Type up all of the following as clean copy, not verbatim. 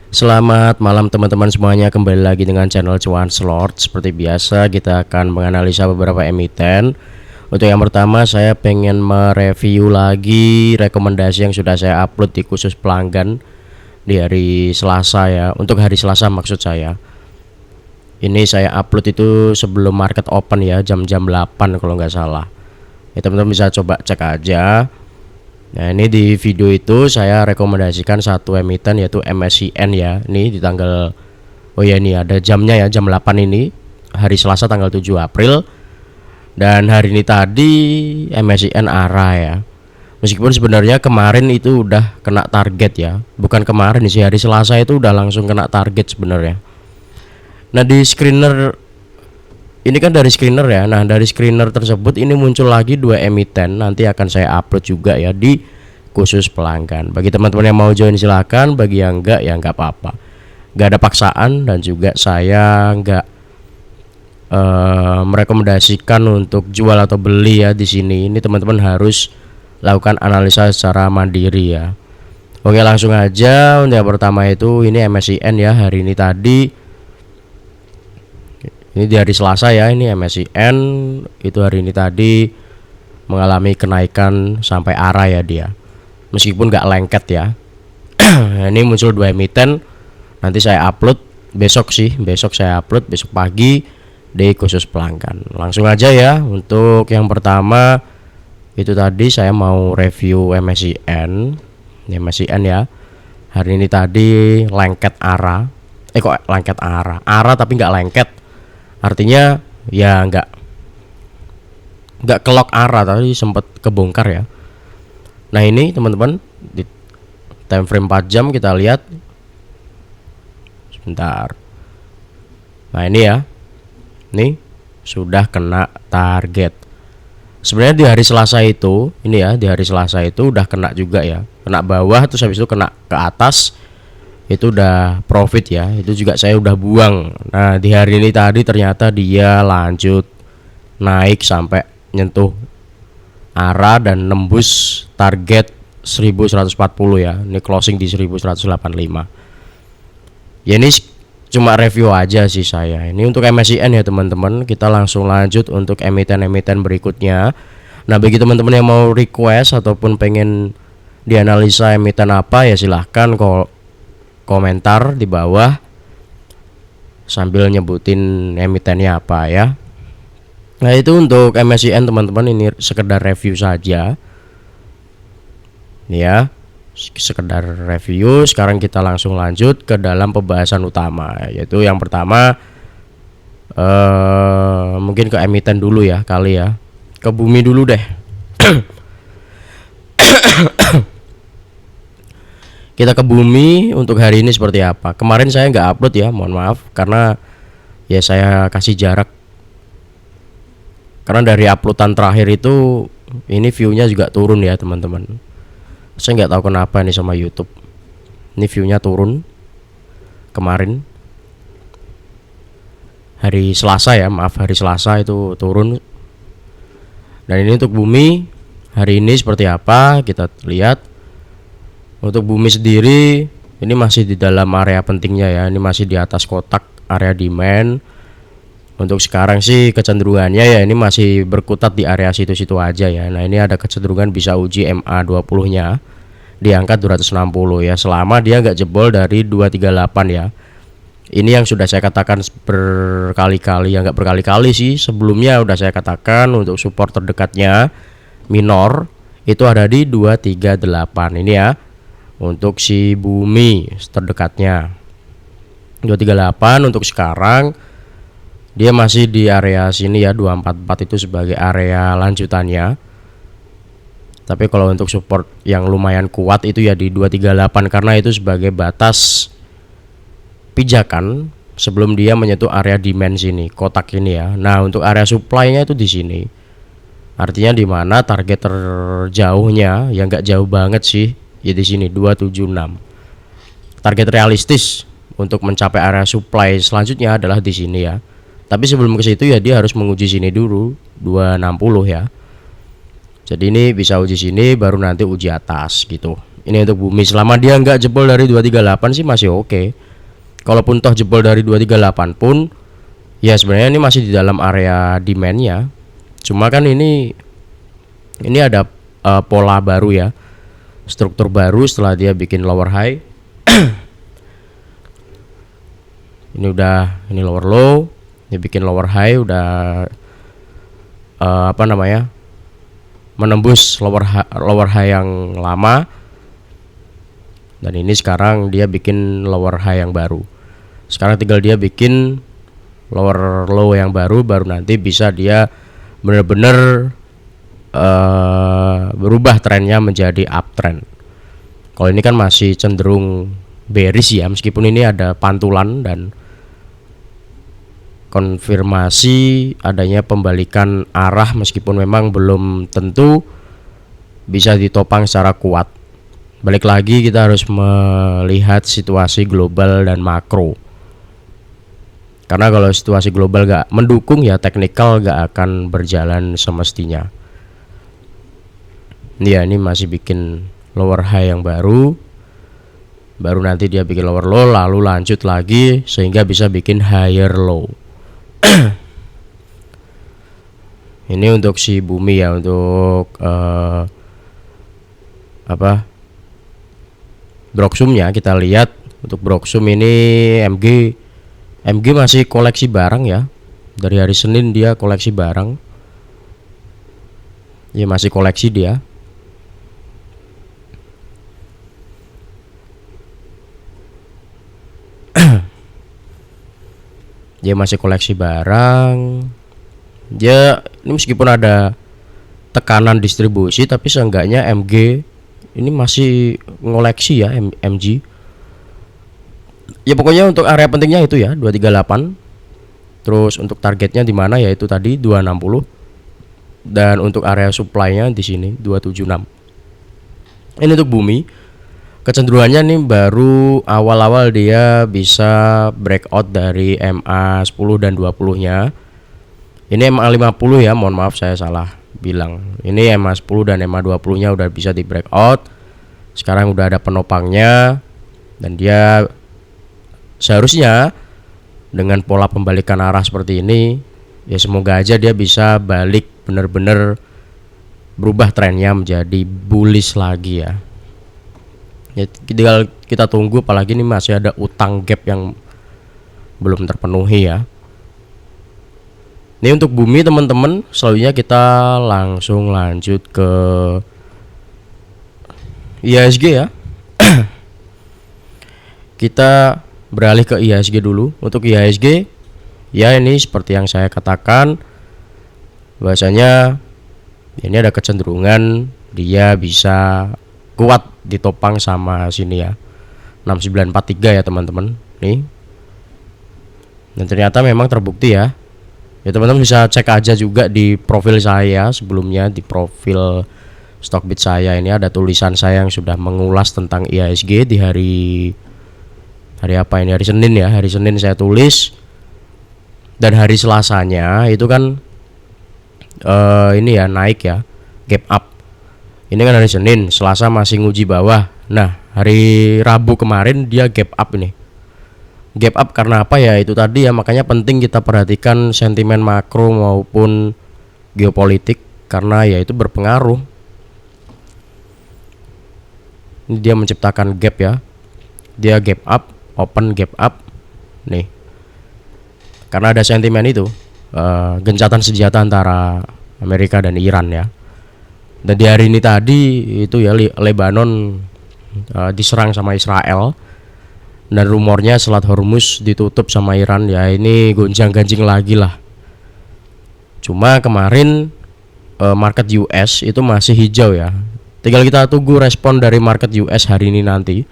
Selamat malam teman-teman semuanya, kembali lagi dengan channel Cuan Slot. Seperti biasa kita akan menganalisa beberapa emiten. Untuk yang pertama saya pengen mereview lagi rekomendasi yang sudah saya upload di khusus pelanggan di hari Selasa ya. Untuk hari Selasa maksud saya. Ini saya upload itu sebelum market open ya, jam-jam 8 kalau nggak salah. Ya teman-teman bisa coba cek aja. Nah ini di video itu saya rekomendasikan satu emiten yaitu MSCN ya. Ini di tanggal, oh ya ini ada jamnya ya, jam 8 ini hari Selasa tanggal 7 April. Dan hari ini tadi MSCN ARA ya. Meskipun sebenarnya kemarin itu udah kena target ya. Bukan kemarin sih, hari Selasa itu udah langsung kena target sebenarnya. Nah di screener ini kan dari screener ya. Nah dari screener tersebut ini muncul lagi dua emiten. Nanti akan saya upload juga ya di khusus pelanggan. Bagi teman-teman yang mau join silakan. Bagi yang enggak ya enggak apa-apa. Enggak ada paksaan dan juga saya enggak merekomendasikan untuk jual atau beli ya di sini. Ini teman-teman harus lakukan analisa secara mandiri ya. Oke langsung aja. Untuk yang pertama itu ini MSCN ya, hari ini tadi. Ini di hari Selasa ya, ini MSCN itu hari ini tadi mengalami kenaikan sampai arah ya dia. Meskipun nggak lengket ya. Ini muncul dua emiten. Nanti saya upload besok sih, besok saya upload besok pagi di khusus pelanggan. Langsung aja ya. Untuk yang pertama itu tadi saya mau review MSCN. Ini MSCN ya. Hari ini tadi lengket arah. Kok lengket arah? Arah tapi nggak lengket. Artinya ya nggak kelok arah, tapi sempat kebongkar ya. Nah ini teman-teman di time frame 4 jam kita lihat sebentar. Nah ini ya, nih sudah kena target. Sebenarnya di hari Selasa itu ini ya, di hari Selasa itu udah kena juga ya, kena bawah terus habis itu kena ke atas. Itu udah profit ya, itu juga saya udah buang. Nah di hari ini tadi ternyata dia lanjut naik sampai nyentuh arah dan nembus target 1140 ya. Ini closing di 1185. Ya ini cuma review aja sih saya. Ini untuk MSCN ya teman-teman. Kita langsung lanjut untuk emiten-emiten berikutnya. Nah bagi teman-teman yang mau request ataupun pengen dianalisa emiten apa ya silahkan komentar di bawah sambil nyebutin emitennya apa ya. Nah itu untuk MSCN teman-teman, ini sekedar review saja ya, sekedar review. Sekarang kita langsung lanjut ke dalam pembahasan utama, yaitu yang pertama mungkin ke emiten dulu ya kali ya, ke bumi dulu deh. Kita ke bumi untuk hari ini seperti apa. Kemarin saya nggak upload ya, mohon maaf karena ya saya kasih jarak. Karena dari uploadan terakhir itu ini viewnya juga turun ya teman-teman. Saya nggak tahu kenapa nih sama YouTube. Ini viewnya turun kemarin. Hari Selasa ya, maaf hari Selasa itu turun. Dan ini untuk bumi hari ini seperti apa kita lihat. Untuk bumi sendiri ini masih di dalam area pentingnya ya, ini masih di atas kotak area demand. Untuk sekarang sih kecenderungannya ya ini masih berkutat di area situ-situ aja ya. Nah ini ada kecenderungan bisa uji MA20 nya di angka 260 ya, selama dia nggak jebol dari 238 ya. Ini yang sudah saya katakan berkali-kali ya, nggak berkali-kali sih, sebelumnya udah saya katakan untuk support terdekatnya minor itu ada di 238 ini ya. Untuk si bumi terdekatnya 238. Untuk sekarang dia masih di area sini ya, 244 itu sebagai area lanjutannya. Tapi kalau untuk support yang lumayan kuat itu ya di 238 karena itu sebagai batas pijakan sebelum dia menyentuh area demand sini, kotak ini ya. Nah untuk area supply-nya itu di sini. Artinya di mana target terjauhnya yang nggak jauh banget sih ya di sini 276. Target realistis untuk mencapai area supply selanjutnya adalah di sini ya. Tapi sebelum ke situ ya dia harus menguji sini dulu 260 ya. Jadi ini bisa uji sini baru nanti uji atas gitu. Ini untuk bumi, selama dia nggak jebol dari 238 sih masih oke. Kalaupun toh jebol dari 238 pun ya sebenarnya ini masih di dalam area demand-nya. Cuma kan ini ada pola baru ya, struktur baru setelah dia bikin lower high. Ini lower low, dia bikin lower high, udah menembus lower high yang lama. Dan ini sekarang dia bikin lower high yang baru. Sekarang tinggal dia bikin lower low yang baru nanti bisa dia benar-benar berubah trennya menjadi uptrend. Kalau ini kan masih cenderung bearish ya, meskipun ini ada pantulan dan konfirmasi adanya pembalikan arah, meskipun memang belum tentu bisa ditopang secara kuat. Balik lagi kita harus melihat situasi global dan makro. Karena kalau situasi global gak mendukung ya teknikal gak akan berjalan semestinya. Ya ini masih bikin lower high yang baru nanti dia bikin lower low, lalu lanjut lagi sehingga bisa bikin higher low. Ini untuk si bumi ya, untuk Broxum-nya kita lihat. Untuk Broxum ini MG masih koleksi barang ya. Dari hari Senin dia koleksi barang. Ya masih koleksi dia. Dia masih koleksi barang. Dia ini meskipun ada tekanan distribusi, tapi seenggaknya MG ini masih ngoleksi ya, MG. Ya pokoknya untuk area pentingnya itu ya 238. Terus untuk targetnya di mana ya itu tadi 260. Dan untuk area supply-nya di sini 276. Ini untuk bumi. Kecenderungannya nih baru awal-awal dia bisa breakout dari MA 10 dan 20-nya. Ini MA 50 ya, mohon maaf saya salah bilang. Ini MA 10 dan MA 20-nya udah bisa di breakout. Sekarang udah ada penopangnya dan dia seharusnya dengan pola pembalikan arah seperti ini ya semoga aja dia bisa balik bener-bener berubah trennya menjadi bullish lagi ya. Ya tinggal kita tunggu, apalagi ini masih ada utang gap yang belum terpenuhi ya. Ini untuk bumi teman-teman. Selanjutnya kita langsung lanjut ke IHSG ya. Kita beralih ke IHSG dulu. Untuk IHSG ya ini seperti yang saya katakan, bahwasanya ini ada kecenderungan dia bisa kuat ditopang sama sini ya 6943 ya teman-teman nih. Dan ternyata memang terbukti ya. Ya teman-teman bisa cek aja juga di profil saya sebelumnya, di profil Stockbit saya ini ada tulisan saya yang sudah mengulas tentang IHSG di hari apa ini, hari Senin ya. Hari Senin saya tulis, dan hari Selasanya itu kan ini ya naik ya, gap up. Ini kan hari Senin, Selasa masih nguji bawah. Nah hari Rabu kemarin dia gap up ini. Gap up karena apa ya, itu tadi ya, makanya penting kita perhatikan sentimen makro maupun geopolitik karena ya itu berpengaruh. Ini dia menciptakan gap ya, dia gap up, open gap up nih, karena ada sentimen itu gencatan senjata antara Amerika dan Iran ya. Dan di hari ini tadi itu ya Lebanon diserang sama Israel, dan rumornya Selat Hormuz ditutup sama Iran ya. Ini gonjang-ganjing lagi lah. Cuma kemarin market US itu masih hijau ya. Tinggal kita tunggu respon dari market US hari ini nanti,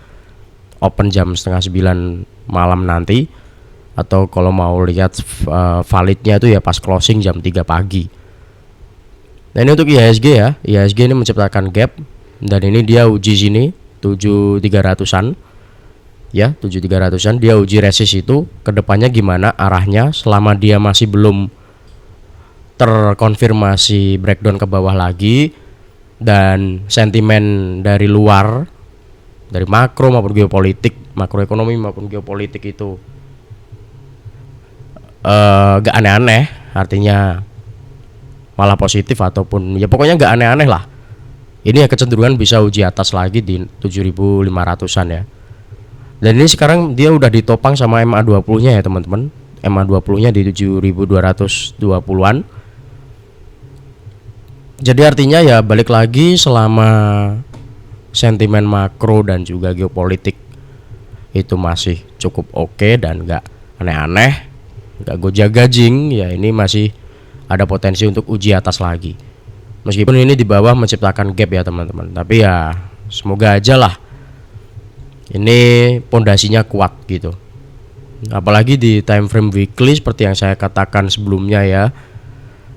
open jam 8:30 malam nanti, atau kalau mau lihat validnya itu ya pas closing jam 3 pagi. Nah ini untuk IHSG ya. IHSG ini menciptakan gap, dan ini dia uji sini 7300-an ya, 7300-an dia uji resist itu. Kedepannya gimana arahnya selama dia masih belum terkonfirmasi breakdown ke bawah lagi, dan sentimen dari luar dari makro maupun geopolitik, makroekonomi maupun geopolitik itu gak aneh-aneh, artinya malah positif ataupun ya pokoknya gak aneh-aneh lah. Ini ya kecenderungan bisa uji atas lagi di 7.500-an ya. Dan ini sekarang dia udah ditopang sama MA20-nya ya teman-teman. MA20-nya di 7.220-an. Jadi artinya ya balik lagi, selama sentimen makro dan juga geopolitik itu masih cukup oke dan gak aneh-aneh, gak gojag-gajing, ya ini masih ada potensi untuk uji atas lagi. Meskipun ini di bawah menciptakan gap ya teman-teman, tapi ya semoga aja lah ini pondasinya kuat gitu. Apalagi di time frame weekly seperti yang saya katakan sebelumnya ya,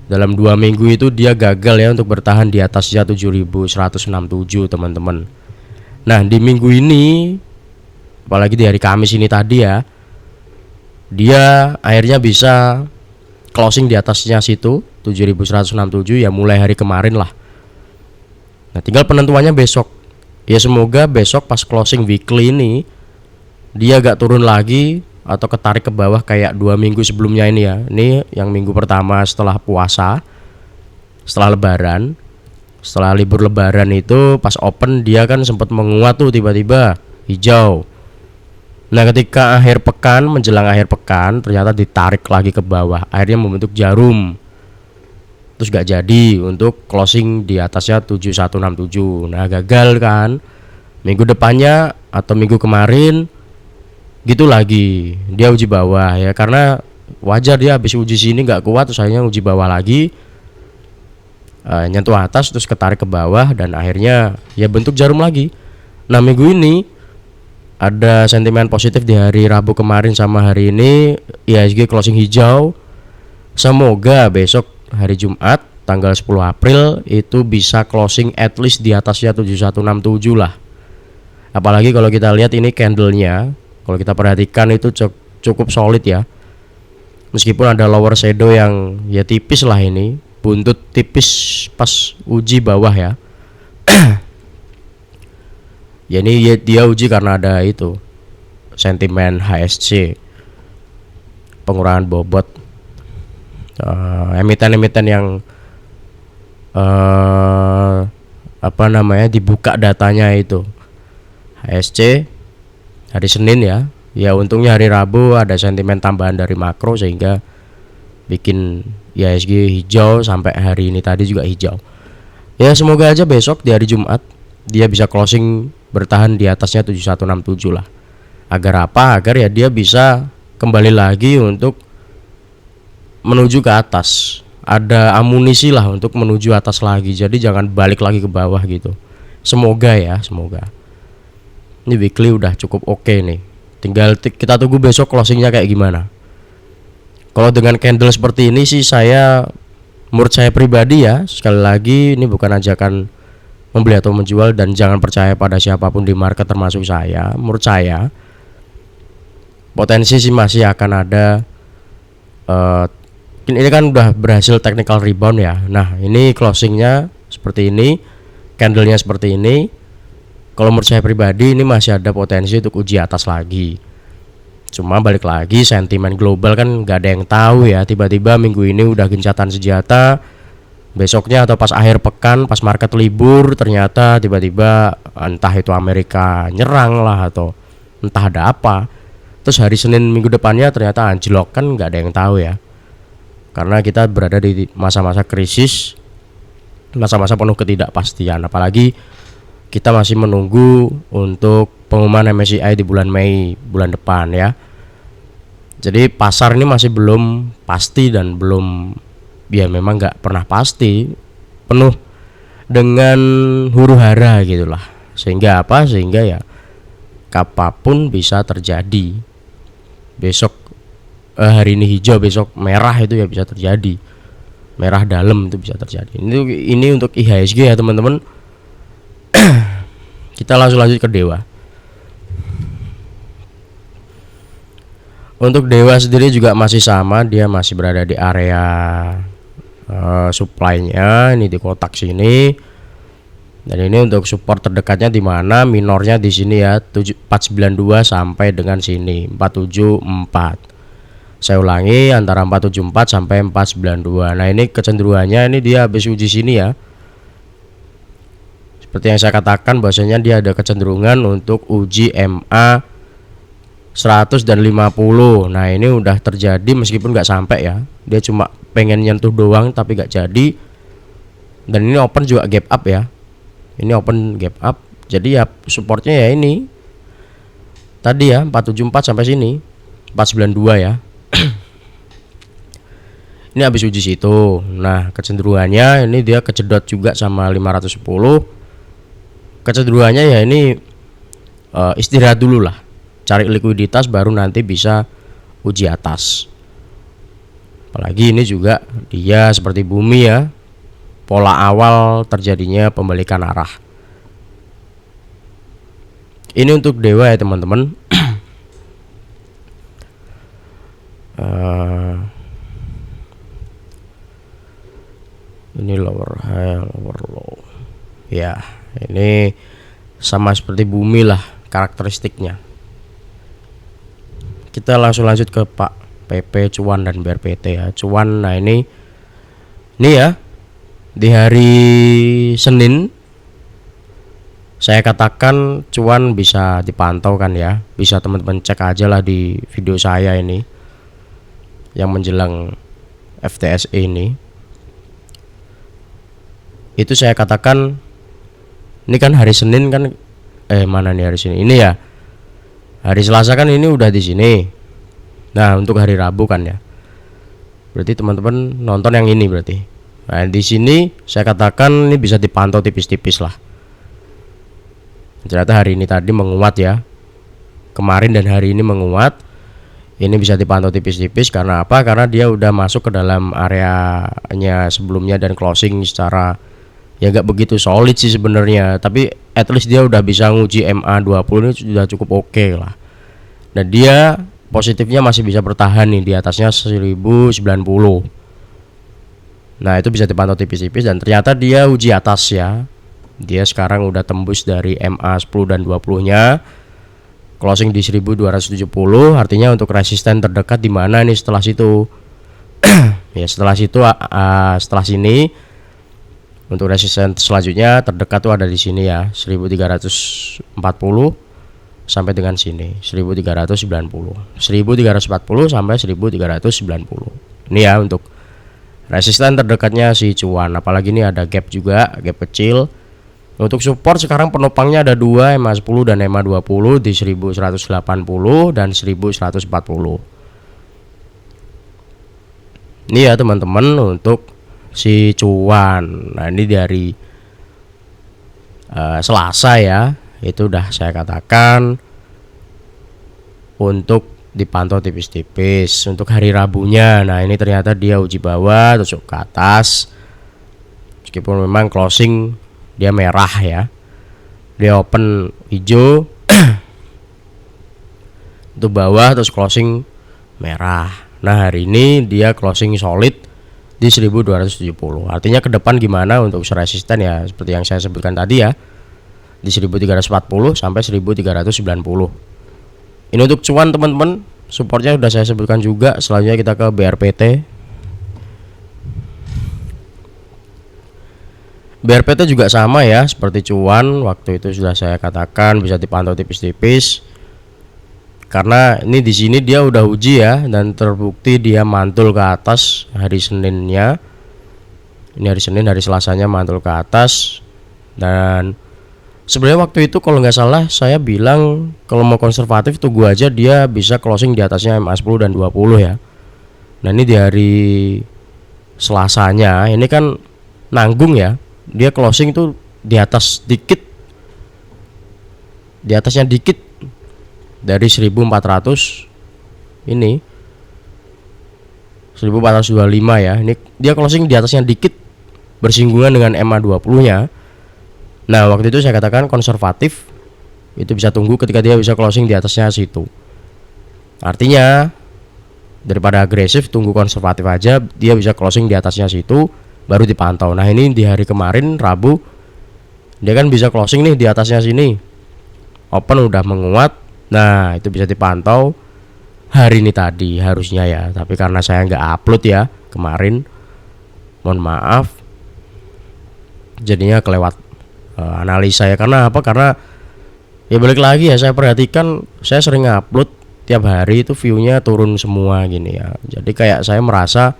dalam 2 minggu itu dia gagal ya untuk bertahan di atasnya 7.167 teman-teman. Nah di minggu ini, apalagi di hari Kamis ini tadi ya, dia akhirnya bisa closing di atasnya situ 7.167 ya, mulai hari kemarin lah. Nah tinggal penentuannya besok. Ya semoga besok pas closing weekly ini dia gak turun lagi atau ketarik ke bawah kayak 2 minggu sebelumnya ini ya. Ini yang minggu pertama setelah puasa, setelah lebaran, setelah libur lebaran itu pas open dia kan sempat menguat tuh, tiba-tiba hijau. Nah ketika akhir pekan, menjelang akhir pekan, ternyata ditarik lagi ke bawah, akhirnya membentuk jarum. Terus gak jadi untuk closing di atasnya 7.167. Nah gagal kan. Minggu depannya atau minggu kemarin gitu lagi, dia uji bawah ya, karena wajar dia habis uji sini gak kuat, terus akhirnya uji bawah lagi, nyentuh atas terus ketarik ke bawah dan akhirnya ya bentuk jarum lagi. Nah minggu ini ada sentimen positif di hari Rabu kemarin sama hari ini, IHSG closing hijau. Semoga besok hari Jumat tanggal 10 April itu bisa closing at least di atasnya 7.167 lah. Apalagi kalau kita lihat ini candlenya, kalau kita perhatikan itu cukup solid ya. Meskipun ada lower shadow yang ya tipis lah, ini buntut tipis pas uji bawah ya. Ya ini dia uji karena ada itu sentimen HSC, pengurangan bobot, emiten-emiten yang dibuka datanya itu HSC hari Senin ya. Ya untungnya hari Rabu ada sentimen tambahan dari makro sehingga bikin IHSG hijau sampai hari ini tadi juga hijau. Ya semoga aja besok di hari Jumat dia bisa closing bertahan di atasnya 7.167 lah. Agar apa? Agar ya dia bisa kembali lagi untuk menuju ke atas. Ada amunisi lah untuk menuju atas lagi. Jadi jangan balik lagi ke bawah gitu. Semoga ya, semoga. Ini weekly udah cukup oke nih. Tinggal kita tunggu besok closingnya kayak gimana. Kalau dengan candle seperti ini sih menurut saya pribadi ya, sekali lagi ini bukan ajakan membeli atau menjual dan jangan percaya pada siapapun di market termasuk saya. Menurut saya potensi sih masih akan ada. Ini kan udah berhasil technical rebound ya. Nah ini closingnya seperti ini, candlenya seperti ini. Kalau menurut saya pribadi ini masih ada potensi untuk uji atas lagi. Cuma balik lagi, sentimen global kan gak ada yang tahu ya. Tiba-tiba minggu ini udah gencatan senjata, besoknya atau pas akhir pekan, pas market libur, ternyata tiba-tiba entah itu Amerika nyerang lah atau entah ada apa. Terus hari Senin minggu depannya ternyata anjlok, kan gak ada yang tahu ya. Karena kita berada di masa-masa krisis, masa-masa penuh ketidakpastian. Apalagi kita masih menunggu untuk pengumuman MSCI di bulan Mei bulan depan ya. Jadi pasar ini masih belum pasti dan belum, ya memang nggak pernah pasti, penuh dengan huru hara gitulah. Sehingga apa? Sehingga ya apapun bisa terjadi. Besok hari ini hijau, besok merah itu ya bisa terjadi. Merah dalam itu bisa terjadi. Ini untuk IHSG ya teman-teman. Kita langsung lanjut ke Dewa. Untuk Dewa sendiri juga masih sama, dia masih berada di area supply-nya, ini di kotak sini. Dan ini untuk support terdekatnya di mana, minornya di sini ya, 492 sampai dengan sini 474. Saya ulangi, antara 474 sampai 492. Nah, ini kecenderungannya ini dia habis uji sini ya. Seperti yang saya katakan bahwasanya dia ada kecenderungan untuk uji MA 100 dan 50. Nah, ini udah terjadi meskipun nggak sampai ya. Dia cuma pengen nyentuh doang tapi nggak jadi. Dan ini open juga gap up ya. Ini open gap up. Jadi ya supportnya ya ini tadi ya 474 sampai sini 492 ya. Ini habis uji situ. Nah, kecenderungannya ini dia kejedot juga sama 510. Kecenderungannya ya ini istirahat dulu lah, cari likuiditas baru nanti bisa uji atas. Apalagi ini juga dia seperti bumi ya, pola awal terjadinya pembalikan arah. Ini untuk dewa ya teman-teman. Ini lower high, lower low. Ya, ini sama seperti bumi lah karakteristiknya. Kita langsung lanjut ke Pak PP, cuan dan BRPT ya. Cuan, nah ini ya di hari Senin saya katakan cuan bisa dipantau kan ya. Bisa teman-teman cek aja lah di video saya ini yang menjelang FTSE ini. Itu saya katakan ini kan hari Senin kan, mana nih hari Senin ini ya, hari Selasa kan ini udah di sini. Nah, untuk hari Rabu kan ya, berarti teman-teman nonton yang ini berarti. Nah, di sini saya katakan ini bisa dipantau tipis-tipis lah. Ternyata hari ini tadi menguat ya, kemarin dan hari ini menguat. Ini bisa dipantau tipis-tipis karena apa? Karena dia udah masuk ke dalam areanya sebelumnya dan closing secara ya gak begitu solid sih sebenarnya, tapi at least dia udah bisa nguji MA20 ini sudah cukup oke lah. Dan dia positifnya masih bisa bertahan nih di atasnya 1090. Nah, itu bisa dipantau tipis-tipis dan ternyata dia uji atas ya. Dia sekarang udah tembus dari MA10 dan 20-nya. Closing di 1270, artinya untuk resisten terdekat di mana nih setelah situ? Ya, setelah situ setelah sini untuk resisten selanjutnya terdekat tuh ada di sini ya, 1340 sampai dengan sini 1390. 1340 sampai 1390. Ini ya untuk resisten terdekatnya si cuan. Apalagi ini ada gap juga, gap kecil. Untuk support sekarang penopangnya ada 2, MA10 dan MA20 di 1180 dan 1140. Ini ya teman-teman untuk si cuan. Nah, ini dari Selasa ya, itu udah saya katakan untuk dipantau tipis-tipis. Untuk hari Rabunya, nah ini ternyata dia uji bawah tusuk ke atas, meskipun memang closing dia merah ya, dia open hijau itu bawah terus closing merah. Nah, hari ini dia closing solid di 1270. Artinya ke depan gimana untuk resisten ya seperti yang saya sebutkan tadi ya, di 1340 sampai 1390. Ini untuk cuan teman-teman, supportnya sudah saya sebutkan juga. Selanjutnya kita ke BRPT. BRPT juga sama ya seperti cuan, waktu itu sudah saya katakan bisa dipantau tipis-tipis. Karena ini di sini dia udah uji ya dan terbukti dia mantul ke atas hari Seninnya. Ini hari Senin, hari Selasanya mantul ke atas. Dan sebenarnya waktu itu kalau nggak salah saya bilang kalau mau konservatif tunggu aja dia bisa closing di atasnya MA10 dan 20 ya. Nah, ini di hari Selasanya ini kan nanggung ya. Dia closing itu di atas dikit, di atasnya dikit dari 1400 ini 1425 ya. Ini dia closing di atasnya dikit bersinggungan dengan MA20 nya. Nah, waktu itu saya katakan konservatif itu bisa tunggu ketika dia bisa closing di atasnya situ. Artinya daripada agresif tunggu konservatif aja, dia bisa closing di atasnya situ baru dipantau. Nah, ini di hari kemarin Rabu Dia kan bisa closing nih di atasnya sini, open udah menguat. Nah itu bisa dipantau hari ini tadi harusnya ya, tapi karena saya nggak upload ya kemarin, mohon maaf, jadinya kelewat analisa ya. Karena apa? Karena ya balik lagi ya, saya perhatikan saya sering upload tiap hari itu viewnya turun semua gini ya. Jadi kayak saya merasa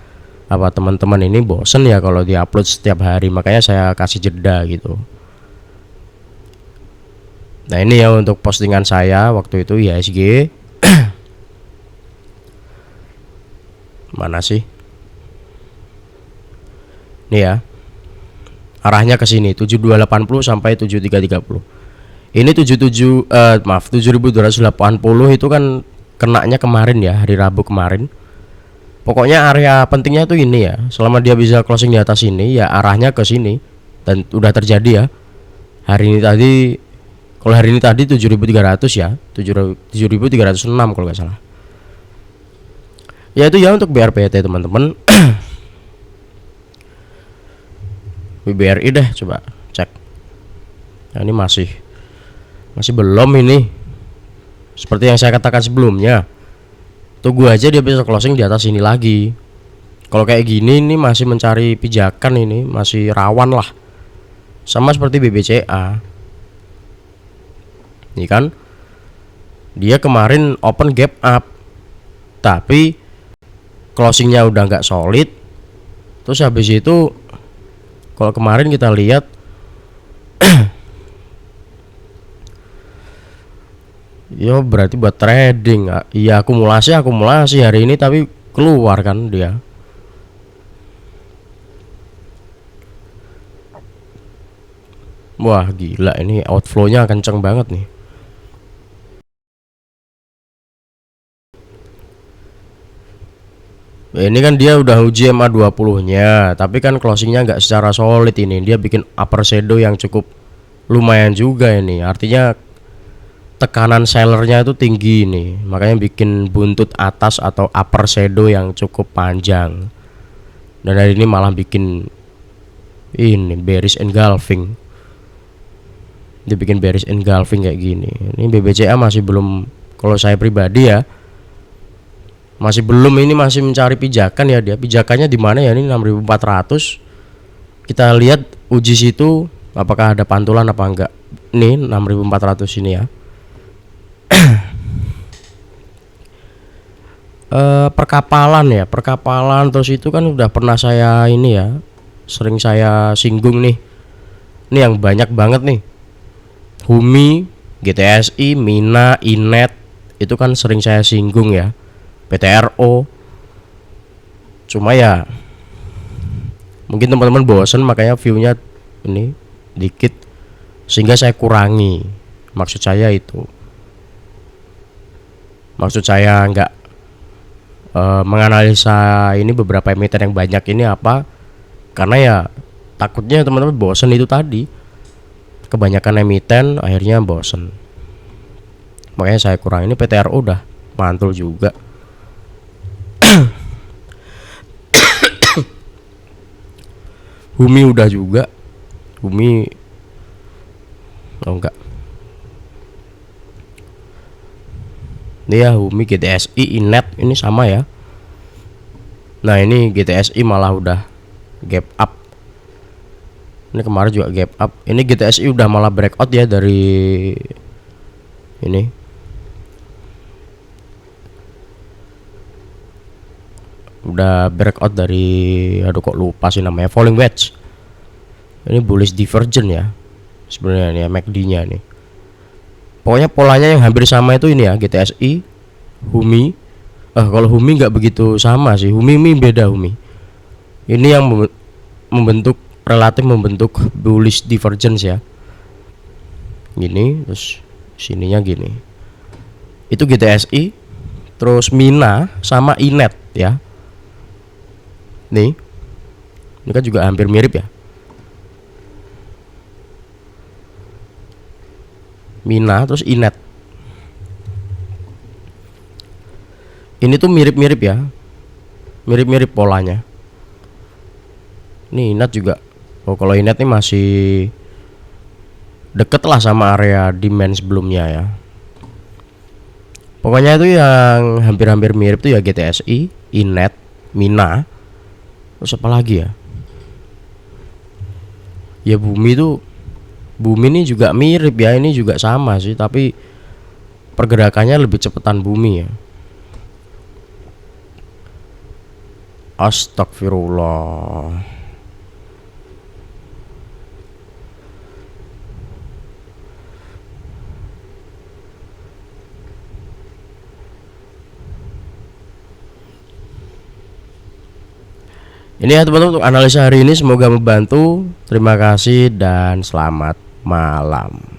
apa teman-teman ini bosen ya kalau diupload setiap hari, makanya saya kasih jeda gitu. Nah ini ya untuk postingan saya waktu itu IHSG. Mana sih? Nih ya, arahnya ke sini 7280 sampai 7330. Ini 7280 itu kan kenanya kemarin ya, hari Rabu kemarin. Pokoknya area pentingnya tuh ini ya, selama dia bisa closing di atas ini ya arahnya ke sini, dan udah terjadi ya. Hari ini tadi, kalau hari ini tadi 7300 ya, 7306 kalau nggak salah. Ya itu ya untuk BRPT teman-teman. BBRI deh coba cek. Nah, ini masih belum ini. Seperti yang saya katakan sebelumnya. Tunggu aja dia bisa closing di atas ini lagi. Kalau kayak gini ini masih mencari pijakan, ini masih rawan lah. Sama seperti BBCA. Ini kan dia kemarin open gap up, tapi closingnya udah nggak solid. Terus habis itu kalau kemarin kita lihat yo berarti buat trading ya, akumulasi hari ini, tapi keluar kan dia. Wah gila, ini outflow-nya kenceng banget nih. Ini kan dia udah uji MA 20 nya, tapi kan closingnya nggak secara solid. Ini dia bikin upper shadow yang cukup lumayan juga ini, artinya tekanan sellernya itu tinggi nih, makanya bikin buntut atas atau upper shadow yang cukup panjang. Dan hari ini malah bikin ini bearish engulfing. Dia bikin bearish engulfing kayak gini. Ini BBCA masih belum, kalau saya pribadi ya masih belum, ini masih mencari pijakan ya. Dia pijakannya di mana ya? Ini 6400. Kita lihat uji situ apakah ada pantulan apa enggak. Nih 6400 ini ya. Perkapalan terus itu kan udah pernah saya ini ya, sering saya singgung nih. Ini yang banyak banget nih, Humi, GTSI, Mina, Inet, itu kan sering saya singgung ya. PTRO. Cuma ya mungkin teman-teman bosen, makanya viewnya ini dikit, sehingga saya kurangi. Maksud saya itu, maksud saya nggak menganalisa ini beberapa emiten yang banyak ini apa, karena ya takutnya teman-teman bosen. Itu tadi kebanyakan emiten akhirnya bosen, makanya saya kurang. Ini PTRO udah mantul juga. Humi udah juga. Humi oh enggak, ini ya Humi, GTSI, Inet ini sama ya. Nah ini GTSI malah udah gap up. Ini kemarin juga gap up. Ini GTSI udah malah breakout ya dari ini. Udah breakout dari, aduh kok lupa sih namanya, falling wedge. Ini bullish divergent ya sebenarnya nih ya, MACD-nya nih. Pokoknya polanya yang hampir sama itu ini ya, GTSI, Humi. Kalau Humi nggak begitu sama sih. Humi beda. Humi ini yang membentuk bullish divergence ya. Gini, terus sininya gini. Itu GTSI, terus Mina sama Inet ya. Nih, ini kan juga hampir mirip ya. Mina terus Inet. Ini tuh mirip-mirip ya. Mirip-mirip polanya. Nih Inet juga. Oh kalau Inet nih masih deket lah sama area demand sebelumnya ya. Pokoknya itu yang hampir-hampir mirip tuh ya GTSI, Inet, Mina. Terus apa lagi ya? Ya Bumi ini juga mirip ya, ini juga sama sih, tapi pergerakannya lebih cepetan Bumi ya. Astagfirullah. Ini ya teman-teman untuk analisa hari ini, semoga membantu. Terima kasih dan selamat malam.